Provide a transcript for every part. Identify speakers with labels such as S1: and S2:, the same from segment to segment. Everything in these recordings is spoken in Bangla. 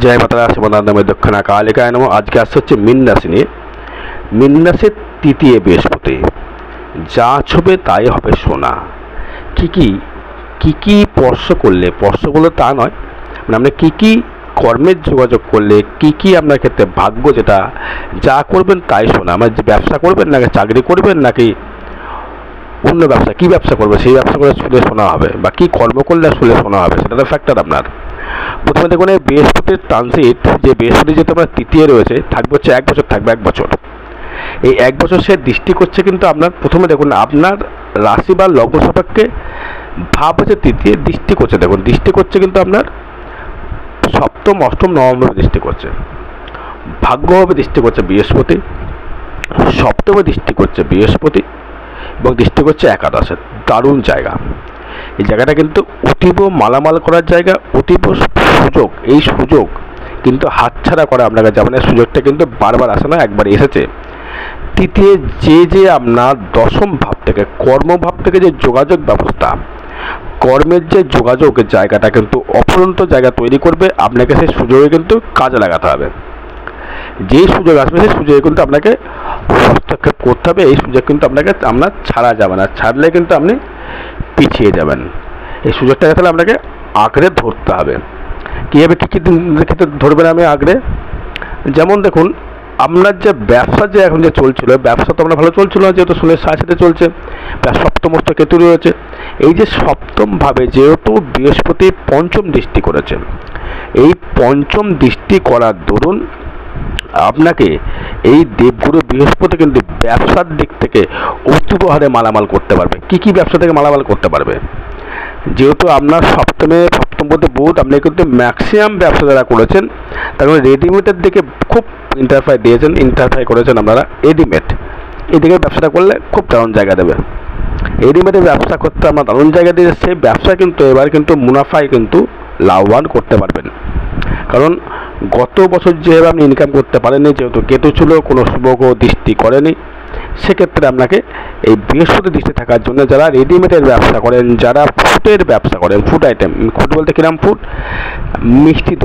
S1: জয় মাতারা শিবনাথ নামে দক্ষিণা কালিকায় নমঃ। আজকে আসছে হচ্ছে মীন রাশি নিয়ে। মীন রাশির তৃতীয় বৃহস্পতি, যা ছবে তাই হবে সোনা। কি কি স্পর্শ করলে, স্পর্শ করলে তা নয়, মানে আপনি কি কর্মের যোগাযোগ করলে কি আপনার ক্ষেত্রে ভাগ্য, যেটা যা করবেন তাই সোনা। মানে যে ব্যবসা করবেন নাকি চাকরি করবেন নাকি অন্য ব্যবসা, কি ব্যবসা করবে সেই ব্যবসা করে শুলে শোনা হবে, বা কি কর্ম করলে শুলে শোনা হবে, সেটা তো ফ্যাক্টর আপনার। প্রথমে দেখুন এই বৃহস্পতির ট্রানজিট, যে বৃহস্পতি যেহেতু আপনার তৃতীয় রয়েছে, থাকবে হচ্ছে 1 বছর, থাকবে 1 বছর। এই 1 বছর সে দৃষ্টি করছে কিন্তু আপনার, প্রথমে দেখুন আপনার রাশি বা লগ্ন সাপেক্ষে ভাব হচ্ছে তৃতীয় দৃষ্টি করছে। দেখুন দৃষ্টি করছে কিন্তু আপনার সপ্তম, অষ্টম, নবমভাবে দৃষ্টি করছে, ভাগ্যভাবে দৃষ্টি করছে বৃহস্পতি, সপ্তমে দৃষ্টি করছে বৃহস্পতি, এবং দৃষ্টি করছে একাদশে। দারুণ জায়গা এই জায়গাটা, কিন্তু অতীব মালামাল করার জায়গা, অতীব সুযোগ। এই সুযোগ কিন্তু হাতছাড়া করা আপনার কাছে যাবে না। সুযোগটা কিন্তু বারবার আসে না, একবার এসেছে। তৃতীয় যে আপনার দশম ভাব থেকে, কর্মভাব থেকে যে যোগাযোগ ব্যবস্থা, কর্মের যে যোগাযোগের জায়গাটা কিন্তু অফুরন্ত জায়গা তৈরি করবে। আপনাকে সেই সুযোগে কিন্তু কাজে লাগাতে হবে। যেই সুযোগ আসবে সেই সুযোগে কিন্তু আপনাকে হস্তক্ষেপ করতে হবে। এই সুযোগ কিন্তু আপনার ছাড়া যাবে না, ছাড়লে কিন্তু আপনি পিছিয়ে যাবেন। এই সুযোগটা তাহলে আপনাকে আঁকড়ে ধরতে হবে। কীভাবে কী ক্ষেত্রে ধরবেন আমি আঁকড়ে? যেমন দেখুন আপনার যে ব্যবসা যে এখন যে চলছিল, ব্যবসা তো আপনার ভালো চলছিল না, যেহেতু শূন্যের সাথে চলছে, সপ্তমস্ত কেতু রয়েছে। এই যে সপ্তমভাবে যেহেতু বৃহস্পতি পঞ্চম দৃষ্টি করেছে, এই পঞ্চম দৃষ্টি করার দরুন আপনাকে এই দেবগুরু বৃহস্পতি কিন্তু ব্যবসার দিক থেকে অতীব হারে মালামাল করতে পারবে। কি ব্যবসা থেকে মালামাল করতে পারবে? যেহেতু আপনার সপ্তম পদে বুধ, আপনি কিন্তু ম্যাক্সিমাম ব্যবসা যারা করেছেন তার রেডিমেডের দিকে খুব ইন্টারফাই করেছেন আপনারা। রেডিমেড এদিকে ব্যবসাটা করলে খুব দারুণ জায়গা দেবে। রেডিমেডের ব্যবসা করতে আমরা দারুণ জায়গা দিয়ে, সেই ব্যবসা কিন্তু এবার কিন্তু মুনাফায় কিন্তু লাভবান করতে পারবেন। কারণ গত বছর যেভাবে আপনি ইনকাম করতে পারেননি, যেহেতু কেতু ছিল, কোনো শুভগ্রহ দৃষ্টি করেনি, সেক্ষেত্রে আপনাকে এই বৃহস্পতি দৃষ্টি থাকার জন্য যারা রেডিমেডের ব্যবসা করেন, যারা ফুডের ব্যবসা করেন, ফুড আইটেম, ফুড বলতে কিরম ফুড, মিষ্টি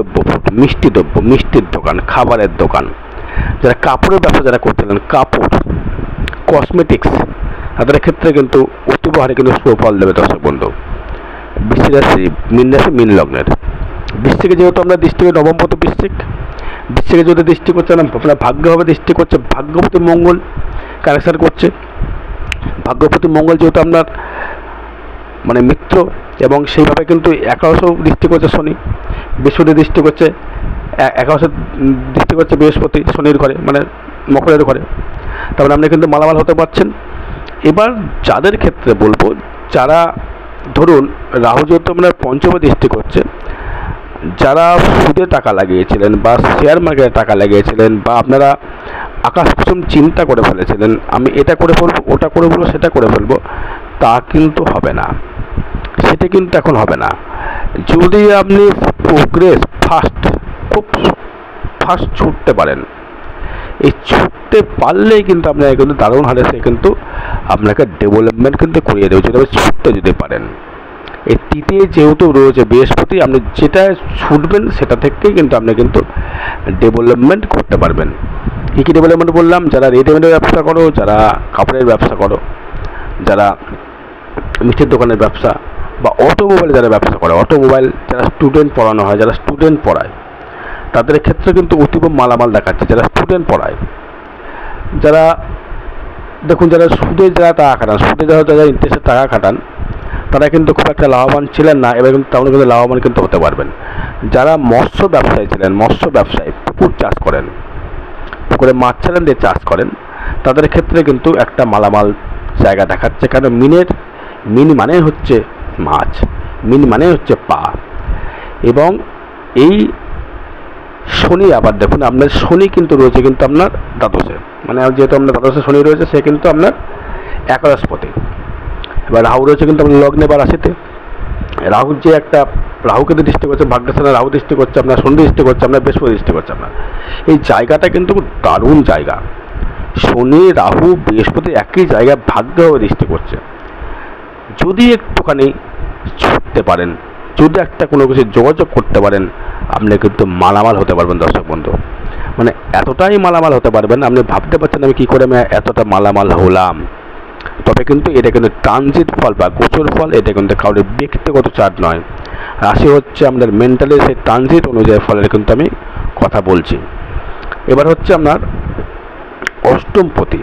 S1: দ্রব্য, মিষ্টির দোকান, খাবারের দোকান, যারা কাপড়ের ব্যবসা যারা করছিলেন, কাপড়, কসমেটিক্স, তাদের ক্ষেত্রে কিন্তু অতীব হারে কিন্তু সুফল দেবে। দর্শক বন্ধু, বৃশ্চিক রাশি, মীন রাশি, মীন লগ্নের বৃশ্চিকে যেহেতু আমরা দৃষ্টি, নবমপতি বৃশ্চিকে যদি দৃষ্টি করছে না, আপনার ভাগ্যভাবে দৃষ্টি করছে, ভাগ্যপতি মঙ্গল কানেকশন করছে। ভাগ্যপতি মঙ্গল যেহেতু আপনার মানে মিত্র, এবং সেইভাবে কিন্তু একাদশ দৃষ্টি করছে শনি, বৃহস্পতি দৃষ্টি করছে, একাদশ দৃষ্টি করছে বৃহস্পতি শনির ঘরে, মানে মকরের ঘরে। তারপরে আপনি কিন্তু মালামাল হতে পারছেন। এবার যাদের ক্ষেত্রে বলবো, যারা ধরুন রাহু যেহেতু আপনার পঞ্চমে দৃষ্টি করছে, যারা সুদে টাকা লাগিয়েছিলেন বা শেয়ার মার্কেটে টাকা লাগিয়েছিলেন, বা আপনারা আকাশ কুসুম চিন্তা করে ফেলেছিলেন, আমি এটা করে ফেলবো, ওটা করে ফেলবো, সেটা করে ফেলবো, তা কিন্তু হবে না। সেটা কিন্তু এখন হবে না। যদি আপনি প্রোগ্রেস খুব ফাস্ট ছুটতে পারেন, এই ছুটতে পারলেই কিন্তু আপনাকে কিন্তু দারুণ হারে সে কিন্তু আপনাকে ডেভেলপমেন্ট কিন্তু করিয়ে দেবে, যদি আপনি ছুটতে যেতে পারেন। এই তৃতীয় যেহেতু রয়েছে বৃহস্পতি, আপনি যেটা ছুটবেন সেটা থেকেই কিন্তু আপনি কিন্তু ডেভেলপমেন্ট করতে পারবেন। কী ডেভেলপমেন্ট বললাম? যারা রেডিমেডের ব্যবসা করো, যারা কাপড়ের ব্যবসা করো, যারা মিষ্টির দোকানের ব্যবসা, বা অটোমোবাইল যারা ব্যবসা করে, অটোমোবাইল যারা স্টুডেন্ট পড়ানো হয়, যারা স্টুডেন্ট পড়ায়, তাদের ক্ষেত্রে কিন্তু অতীব মালামাল দেখাচ্ছে। যারা স্টুডেন্ট পড়ায়, যারা দেখুন যারা সুদে যারা টাকা খাটান, সুদে যারা ইন্টারেস্টে টাকা খাটান, তারা কিন্তু খুব একটা লাভবান ছিলেন না, এবার কিন্তু তেমন কিন্তু লাভবান কিন্তু হতে পারবেন। যারা মৎস্য ব্যবসায়ী ছিলেন, মৎস্য ব্যবসায়ী, পুকুর চাষ করেন, পুকুরে মাছ ছেড়েন দিয়ে চাষ করেন, তাদের ক্ষেত্রে কিন্তু একটা মালামাল জায়গা দেখাচ্ছে। কারণ মিন মানে হচ্ছে মাছ, মিন মানে হচ্ছে পা। এবং এই শনি, আবার দেখুন আপনার শনি কিন্তু রয়েছে কিন্তু আপনার দ্বাদশে, মানে যেহেতু আপনার দ্বাদশে শনি রয়েছে, সে কিন্তু আপনার একাদশপতি। এবার রাহু রয়েছে কিন্তু আপনার লগ্নে বা রাশিতে। রাহুর যে একটা, রাহুকে দৃষ্টি করছে, ভাগ্যস্থানে রাহু দৃষ্টি করছে, আপনার শনি দৃষ্টি করছে, আপনার বৃহস্পতি দৃষ্টি করছে। আপনার এই জায়গাটা কিন্তু দারুণ জায়গা। শনি, রাহু, বৃহস্পতি একই জায়গায় ভাগ্যভাবে দৃষ্টি করছে। যদি একটুখানি ছুটতে পারেন, যদি একটা কোনো কিছু যোগাযোগ করতে পারেন, আপনি কিন্তু মালামাল হতে পারবেন দর্শক বন্ধু। মানে এতটাই মালামাল হতে পারবেন, আপনি ভাবতে পারছেন আমি কী করে আমি এতটা মালামাল হলাম। তবে কিন্তু এটা কিন্তু ট্রানজিট ফল বা গোচর ফল, এটা কিন্তু কারোর ব্যক্তিগত চার্ট নয়। রাশি হচ্ছে আমাদের মেন্টালি সেই ট্রানজিট অনুযায়ী ফলের কিন্তু আমি কথা বলছি। এবার হচ্ছে আপনার অষ্টমপতি।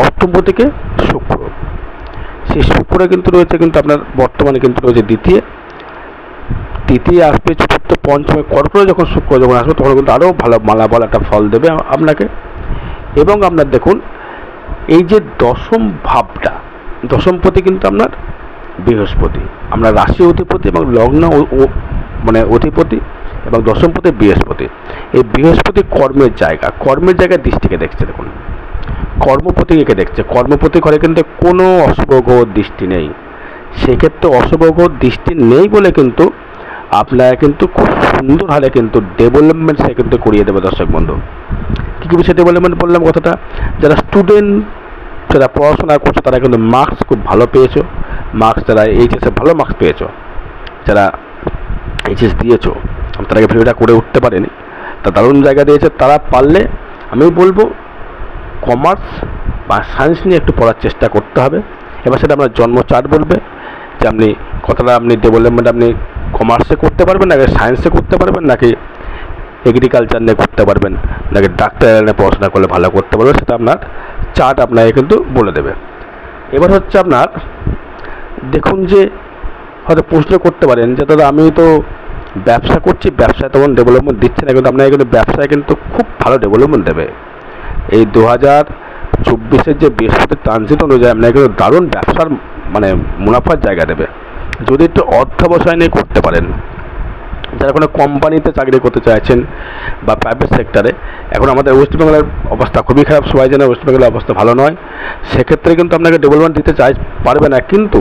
S1: অষ্টমপতিকে শুক্র, সেই শুক্র কিন্তু রয়েছে কিন্তু আপনার বর্তমানে কিন্তু রয়েছে তৃতীয় আসবে, চতুর্থ, পঞ্চমে কর্কটে যখন শুক্র যখন আসবে তখন কিন্তু আরও ভালো মালামাল একটা ফল দেবে আপনাকে। এবং আপনার দেখুন এই যে দশম ভাবটা, দশমপতি কিন্তু আপনার বৃহস্পতি, আমরা রাশি অধিপতি এবং লগ্ন মানে অধিপতি এবং দশমপতি বৃহস্পতি। এই বৃহস্পতি কর্মের জায়গায় দৃষ্টিকে দেখছে। দেখুন কর্মপতিকে দেখছে, কর্মপতি ঘরে কিন্তু কোনো অশুভ গ্রহ দৃষ্টি নেই। সেক্ষেত্রে অশুভ গ্রহ দৃষ্টি নেই বলে কিন্তু আপনারা কিন্তু খুব সুন্দর হারে কিন্তু ডেভেলপমেন্ট সে কিন্তু করিয়ে দেবে দর্শক বন্ধু। কী কী বিষয়ে ডেভেলপমেন্ট বললাম কথাটা, যারা স্টুডেন্ট, যারা পড়াশোনা করছো তারা কিন্তু মার্কস খুব ভালো পেয়েছো, যারা এইচএসে ভালো মার্কস পেয়েছো, যারা এইচএস দিয়েছো তারা ভিডিওটা করে উঠতে পারেনি, তা দারুণ জায়গা দিয়েছে। তারা পারলে আমি বলবো কমার্স বা সায়েন্স নিয়ে একটু পড়ার চেষ্টা করতে হবে। এবার সেটা আপনার জন্ম চার্ট বলবে যে আপনি কতটা আপনি ডেভেলপমেন্ট আপনি কমার্সে করতে পারবেন, নাকি সায়েন্সে করতে পারবেন, নাকি এগ্রিকালচার নিয়ে করতে পারবেন, নাকি ডাক্তার নিয়ে পড়াশোনা করলে ভালো করতে পারবেন, সেটা আপনার চার্ট আপনাকে কিন্তু বলে দেবে। এবার হচ্ছে আপনার দেখুন যে হয়তো প্রশ্ন করতে পারেন যে দাদা আমি তো ব্যবসা করছি, ব্যবসায় তেমন ডেভেলপমেন্ট দিচ্ছে না, কিন্তু আপনাকে কিন্তু ব্যবসায় কিন্তু খুব ভালো ডেভেলপমেন্ট দেবে। এই 2024-এর যে বৃহস্পতির ট্রানজিট অনুযায়ী আপনাকে কিন্তু দারুণ ব্যবসার মানে মুনাফার জায়গা দেবে যদি একটু অর্থবসায় নিয়ে করতে পারেন। যারা কোনো কোম্পানিতে চাকরি করতে চাইছেন বা প্রাইভেট সেক্টরে, এখন আমাদের ওয়েস্ট বেঙ্গলের অবস্থা খুবই খারাপ, সবাই জানে ওয়েস্ট বেঙ্গলের অবস্থা ভালো নয়। সেক্ষেত্রে কিন্তু আপনাকে ডেভেলপমেন্ট দিতে পারবে না, কিন্তু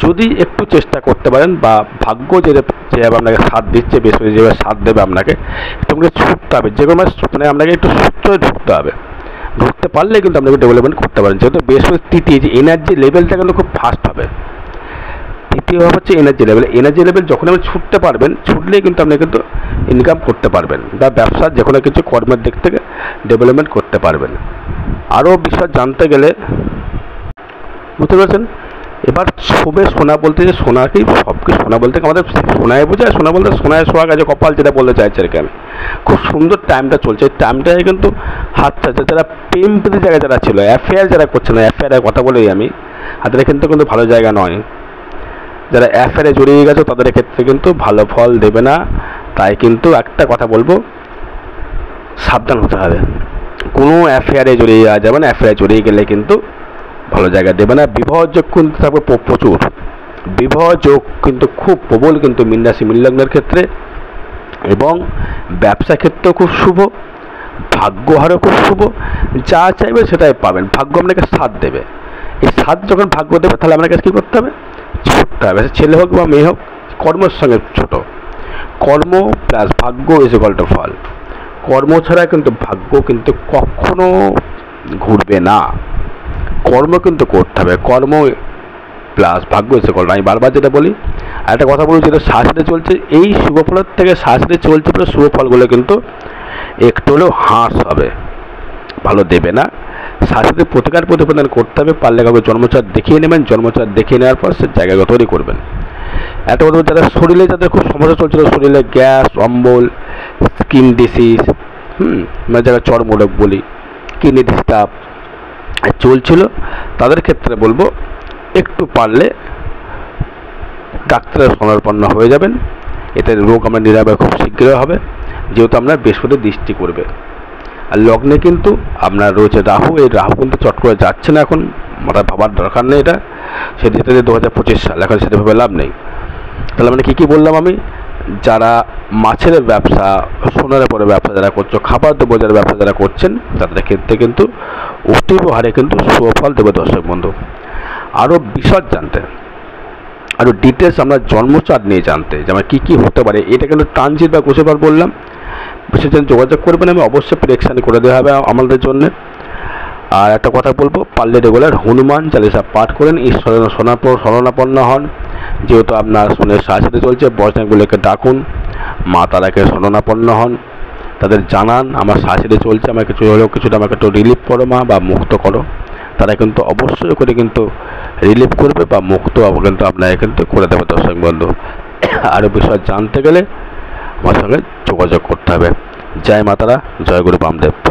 S1: যদি একটু চেষ্টা করতে পারেন বা ভাগ্য যেভাবে আপনাকে সাথ দিচ্ছে, বৃহস্পতি যেভাবে সাথ দেবে আপনাকে একটু ছুটতে হবে, যে কোনো মানে আপনাকে একটু সূত্রে ঢুকতে পারলে কিন্তু আপনাকে ডেভেলপমেন্ট করতে পারেন। যেহেতু বৃহস্পতি তৃতীয়, যে এনার্জি লেভেলটা কিন্তু খুব ফাস্ট হবে। তৃতীয় হচ্ছে এনার্জি লেভেল যখন আপনি ছুটতে পারবেন, ছুটলেই কিন্তু আপনি কিন্তু ইনকাম করতে পারবেন বা ব্যবসার যে কোনো কিছু কর্মের দিক থেকে ডেভেলপমেন্ট করতে পারবেন। আরও বিষয় জানতে গেলে বুঝতে পারছেন। এবার শোবে সোনা বলতে, যে সোনাকেই সব কিছু, সোনা বলতে আমাদের সোনায় বোঝায়, সোনা বলতে সোনায় সোহাগ আছে কপাল, যেটা বলতে চাইছে আর কি আমি। খুব সুন্দর টাইমটা চলছে, এই টাইমটায় কিন্তু হাত চাচ্ছে যারা প্রেম প্রীতি জায়গায় যারা ছিল, অ্যাফেয়ার যারা করছে না, অ্যাফেয়ারের কথা বলেই আমি, হাতের কিন্তু ভালো জায়গা নয়। যারা অ্যাফেয়ারে জড়িয়ে গেছে তাদের ক্ষেত্রে কিন্তু ভালো ফল দেবে না। তাই কিন্তু একটা কথা বলবো, সাবধান হতে হবে। কোনো অ্যাফেয়ারে জড়িয়ে যাওয়া যাবে না, অ্যাফেয়ারে জড়িয়ে গেলে কিন্তু ভালো জায়গা দেবে না। বিবাহ যোগ কিন্তু থাকবে প্রচুর, বিবাহ যোগ কিন্তু খুব প্রবল কিন্তু মীন রাশি মীন লগ্নের ক্ষেত্রে, এবং ব্যবসা ক্ষেত্রেও খুব শুভ, ভাগ্য হারও খুব শুভ। যা চাইবে সেটাই পাবেন, ভাগ্য আপনাকে সাথ দেবে। এই সাথ যখন ভাগ্য দেবে তাহলে আপনাকে কী করতে হবে, ছুটতে হবে। ছেলে হোক বা মেয়ে হোক, কর্মের সঙ্গে ছোট, কর্ম প্লাস ভাগ্য ইজ ইকুয়াল টু ফল। কর্ম ছাড়া কিন্তু ভাগ্য কিন্তু কখনো ঘুরবে না, কর্ম কিন্তু করতে হবে। কর্ম প্লাস ভাগ্য ইজ ইকুয়াল টু, আমি বারবার যেটা বলি। আর একটা কথা বলি, যেটা শাস্ত্রে চলছে, এই শুভ ফলের থেকে শাস্ত্রে চলছে বলে শুভ ফলগুলো কিন্তু একটু হলেও হ্রাস হবে, ভালো দেবে না। শাস্ত্রের প্রতিকার প্রতিপাদন করতে হবে, পারলে কাউকে জন্মচার দেখিয়ে নেবেন, জন্মচার দেখিয়ে নেওয়ার পর সে জায়গায় তৈরি করবেন। একটা কথা, যারা শরীরে যাদের খুব সমস্যা চলছিল, শরীরে গ্যাস, অম্বল, স্কিন ডিসিজ, মানে যারা চর্মরোগ বলি, কিডনি ডিস্টার্ব চলছিল, তাদের ক্ষেত্রে বলবো একটু পারলে ডাক্তারের শরণাপন্ন হয়ে যাবেন। এতে রোগ আমরা নিরাময় খুব শীঘ্রই হবে, যেহেতু আমরা বৃহস্পতি দৃষ্টি করবে। আর লগ্নে কিন্তু আপনার রয়েছে রাহু, এই রাহু কিন্তু চট করে যাচ্ছে না, এখন মাথায় ভাবার দরকার নেই। এটা সেটা 2025 সাল, এখন সেটা ভেবে লাভ নেই। তাহলে মানে কী বললাম আমি, যারা মাছের ব্যবসা, সোনার পরে ব্যবসা যারা করছো, খাবার দ্রব্যের ব্যবসা যারা করছেন, তাদের ক্ষেত্রে কিন্তু অতীব হারে কিন্তু সুফল দেবে দর্শক বন্ধু। আরও বিশদ জানতে, আরও ডিটেলস আমরা জন্মচার্ট নিয়ে জানতে, যে আমার কী কী হতে পারে, এটা কিন্তু ট্রানজিট বা গোচর বললাম, বিশেষ যোগাযোগ করবেন, আমি অবশ্যই প্রেডিকশান করে দেওয়া হবে আমাদের জন্য। আর একটা কথা বলবো, পারলে রেগুলার হনুমান চালিসা পাঠ করেন, ঈশ্বরের শরণাপন্ন হন, যেহেতু আপনার শনির সাড়ে চলছে, বজ্রনাথগুলোকে ডাকুন, মা তারাকে শরণাপন্ন হন, তাদের জানান আমার সাড়ে চলছে, আমাকে কিছু হলেও কিছুটা আমাকে একটু রিলিফ করো মা, বা মুক্ত করো। তারা কিন্তু অবশ্যই করে কিন্তু রিলিফ করবে বা মুক্ত কিন্তু আপনাকে কিন্তু করে দেবে দর্শক বন্ধু। আরও বিষয় জানতে গেলে আমার সঙ্গে যোগাযোগ করতে হবে। জয় মা তারা, জয় গুরু বামদেব।